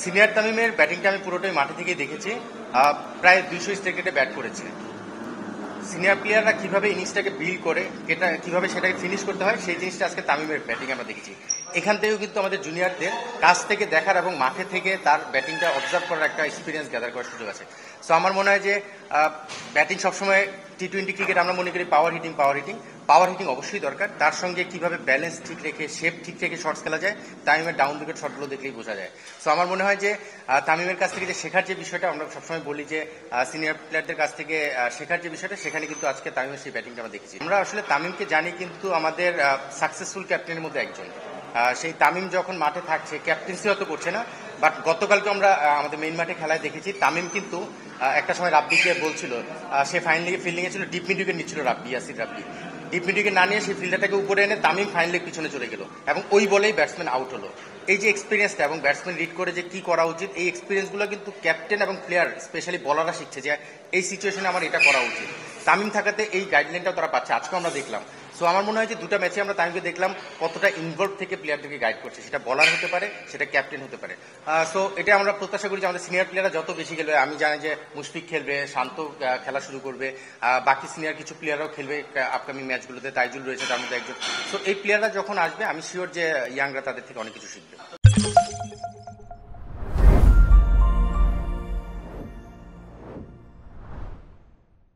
Senior তামিমের ব্যাটিংটা আমি পুরোটাই মাঠে থেকেই দেখেছি। প্রায় 200 স্ট্রাইক রেটে ব্যাট করেছে। সিনিয়র প্লেয়াররা কিভাবে ইনিংসটাকে বিল্ড করে কিভাবে সেটাকে ফিনিশ করতে হয় সেই জিনিসটা আজকে তামিমের ব্যাটিং আমরা দেখেছি। এখান থেকেও কিন্তু আমাদের জুনিয়রদের কাছ থেকে দেখার এবং মাঠে থেকে তার ব্যাটিংটা অবজার্ভ করার একটা এক্সপিরিয়েন্স গ্যাদার করার সুযোগ আছে। সো আমার মনে হয় যে ব্যাটিং সবসময় টি-20 ক্রিকেট আমরা মনে করি পাওয়ার হিটিং অবশ্যই দরকার। তার সঙ্গে কিভাবে ব্যালেন্স ঠিক রেখে শেপ ঠিক রেখে শটস খেলা যায়, তামিমের ডাউন উইকেট শটগুলো দেখলেই বোঝা যায়। সো আমার মনে হয় যে তামিমের কাছ থেকে যে শেখার যে বিষয়টা, আমরা সবসময় বলি যে সিনিয়র প্লেয়ারদের কাছ থেকে শেখার যে বিষয়টা, সেখানে কিন্তু আজকে তামিমের সেই ব্যাটিংটা আমরা দেখেছি। আমরা আসলে তামিমকে জানি কিন্তু আমাদের সাকসেসফুল ক্যাপ্টেনের মধ্যে একজন। সেই তামিম যখন মাঠে থাকছে, ক্যাপ্টেন্সি হয়তো করছে না, বাট গতকালকে আমরা আমাদের মেইন মাঠে খেলায় দেখেছি তামিম কিন্তু একটা সময় রাব্বিকে বলছিল, সে ফাইনালি ফিল্ডিংয়ে ছিল, ডিপ মিড উইকেট নিচ্ছিল ইয়াসির রাব্বি। ডিপ মিড উইকেট না নিয়ে সেই ফিল্ডারটাকে উপরে এনে তামিম ফাইনালি পিছনে চলে গেল এবং ওই বলেই ব্যাটসম্যান আউট হলো। এই যে এক্সপিরিয়েন্সটা এবং ব্যাটসম্যান রিড করে যে কি করা উচিত, এই এক্সপিরিয়েন্সগুলো কিন্তু ক্যাপ্টেন এবং প্লেয়ার স্পেশালি বলাররা শিখছে যে এই সিচুয়েশনে আমার এটা করা উচিত। তামিম থাকাতে এই গাইডলাইনটাও তারা পাচ্ছে, আজকেও আমরা দেখলাম। সো আমার মনে হয় যে দুটো ম্যাচে আমরা তামিমকে দেখলাম কতটা ইনভলভ থেকে প্লেয়ারদেরকে গাইড করছে, সেটা বলার হতে পারে, সেটা ক্যাপ্টেন হতে পারে। সো এটা আমরা প্রত্যাশা করি যে আমাদের সিনিয়র প্লেয়াররা যত বেশি খেলবে, আমি জানি যে মুশফিক খেলবে, শান্ত খেলা শুরু করবে, বাকি সিনিয়র কিছু প্লেয়াররাও খেলবে আপকামিং ম্যাচগুলোতে, তাইজুল রয়েছে তার মধ্যে একজন। সো এই প্লেয়াররা যখন আসবে আমি শিওর যে ইয়াংরা তাদের থেকে অনেক কিছু শিখবে।